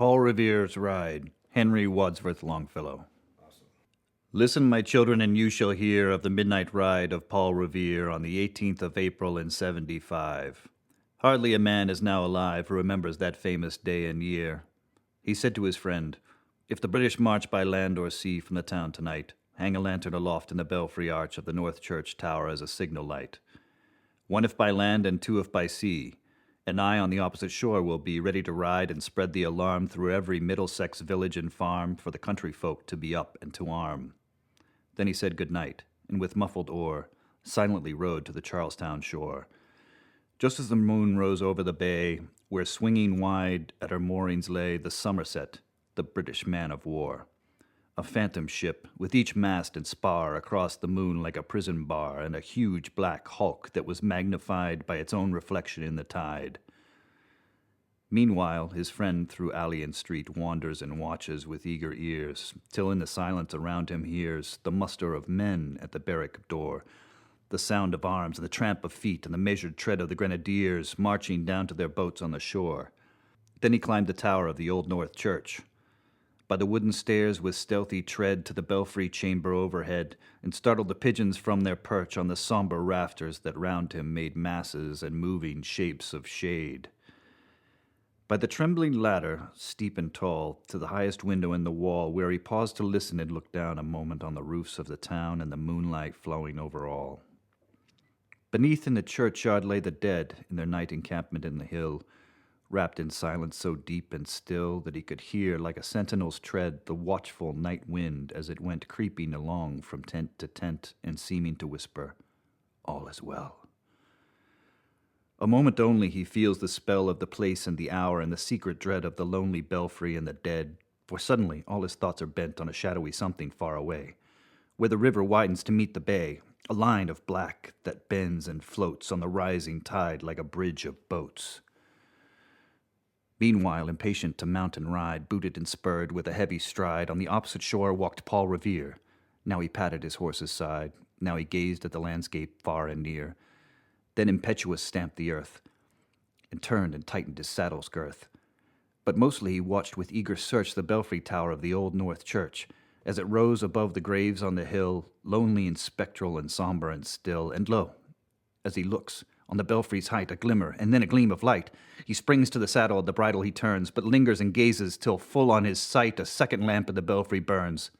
Paul Revere's Ride, Henry Wadsworth Longfellow. Awesome. Listen, my children, and you shall hear of the midnight ride of Paul Revere on the 18th of April in 75. Hardly a man is now alive who remembers that famous day and year. He said to his friend, "If the British march by land or sea from the town tonight, hang a lantern aloft in the belfry arch of the North Church tower as a signal light. One if by land and two if by sea, and I on the opposite shore will be ready to ride and spread the alarm through every Middlesex village and farm for the country folk to be up and to arm." Then he said good night, and with muffled oar silently rowed to the Charlestown shore. Just as the moon rose over the bay, where swinging wide at her moorings lay the Somerset, the British man of war. A phantom ship, with each mast and spar across the moon like a prison bar, and a huge black hulk that was magnified by its own reflection in the tide. Meanwhile, his friend through alley and street wanders and watches with eager ears, till in the silence around him hears the muster of men at the barrack door, the sound of arms and the tramp of feet and the measured tread of the grenadiers marching down to their boats on the shore. Then he climbed the tower of the Old North Church, by the wooden stairs with stealthy tread to the belfry chamber overhead, and startled the pigeons from their perch on the somber rafters that round him made masses and moving shapes of shade. By the trembling ladder, steep and tall, to the highest window in the wall, where he paused to listen and look down a moment on the roofs of the town and the moonlight flowing over all. Beneath in the churchyard lay the dead in their night encampment in the hill, wrapped in silence so deep and still that he could hear, like a sentinel's tread, the watchful night wind as it went creeping along from tent to tent and seeming to whisper, "All is well." A moment only he feels the spell of the place and the hour and the secret dread of the lonely belfry and the dead, for suddenly all his thoughts are bent on a shadowy something far away, where the river widens to meet the bay, a line of black that bends and floats on the rising tide like a bridge of boats. Meanwhile, impatient to mount and ride, booted and spurred with a heavy stride, on the opposite shore walked Paul Revere. Now he patted his horse's side, now he gazed at the landscape far and near, then impetuous stamped the earth, and turned and tightened his saddle's girth. But mostly he watched with eager search the belfry tower of the Old North Church, as it rose above the graves on the hill, lonely and spectral and somber and still, and lo, as he looks, on the belfry's height a glimmer, and then a gleam of light. He springs to the saddle, the bridle he turns, but lingers and gazes till full on his sight a second lamp in the belfry burns.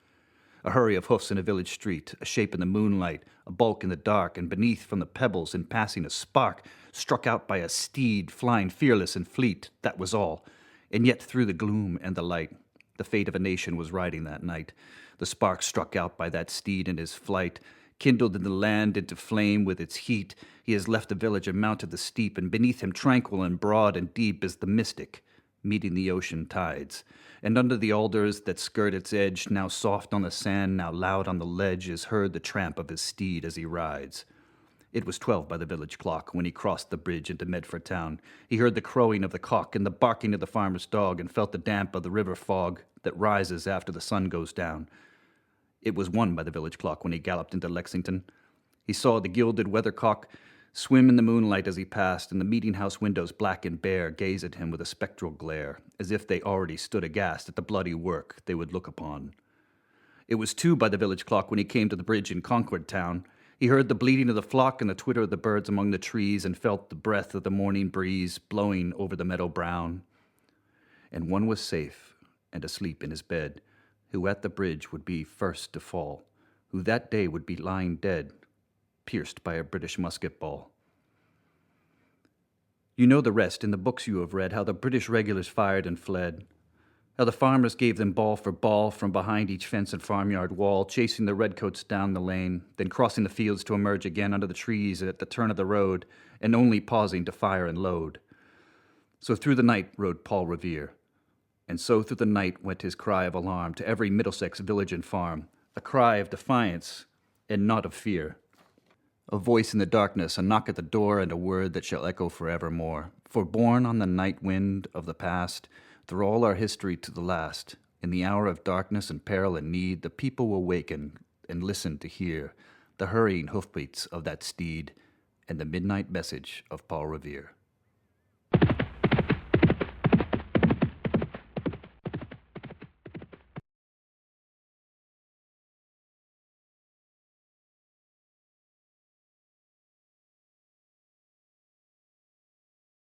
A hurry of hoofs in a village street, a shape in the moonlight, a bulk in the dark, and beneath from the pebbles in passing a spark, struck out by a steed flying fearless and fleet, that was all. And yet through the gloom and the light, the fate of a nation was riding that night. The spark struck out by that steed in his flight, kindled in the land into flame with its heat. He has left the village and mounted the steep, and beneath him tranquil and broad and deep is the mystic, meeting the ocean tides. And under the alders that skirt its edge, now soft on the sand, now loud on the ledge, is heard the tramp of his steed as he rides. It was 12 by the village clock when he crossed the bridge into Medford town. He heard the crowing of the cock and the barking of the farmer's dog, and felt the damp of the river fog that rises after the sun goes down. It was 1 by the village clock when he galloped into Lexington. He saw the gilded weathercock swim in the moonlight as he passed, and the meeting-house windows, black and bare, gaze at him with a spectral glare, as if they already stood aghast at the bloody work they would look upon. It was 2 by the village clock when he came to the bridge in Concord town. He heard the bleating of the flock and the twitter of the birds among the trees, and felt the breath of the morning breeze blowing over the meadow brown. And one was safe and asleep in his bed, who at the bridge would be first to fall, who that day would be lying dead, pierced by a British musket ball. You know the rest in the books you have read, how the British regulars fired and fled, how the farmers gave them ball for ball from behind each fence and farmyard wall, chasing the redcoats down the lane, then crossing the fields to emerge again under the trees at the turn of the road, and only pausing to fire and load. So through the night rode Paul Revere, and so through the night went his cry of alarm to every Middlesex village and farm, a cry of defiance and not of fear. A voice in the darkness, a knock at the door, and a word that shall echo forevermore. For borne on the night wind of the past, through all our history to the last, in the hour of darkness and peril and need, the people will waken and listen to hear the hurrying hoofbeats of that steed and the midnight message of Paul Revere.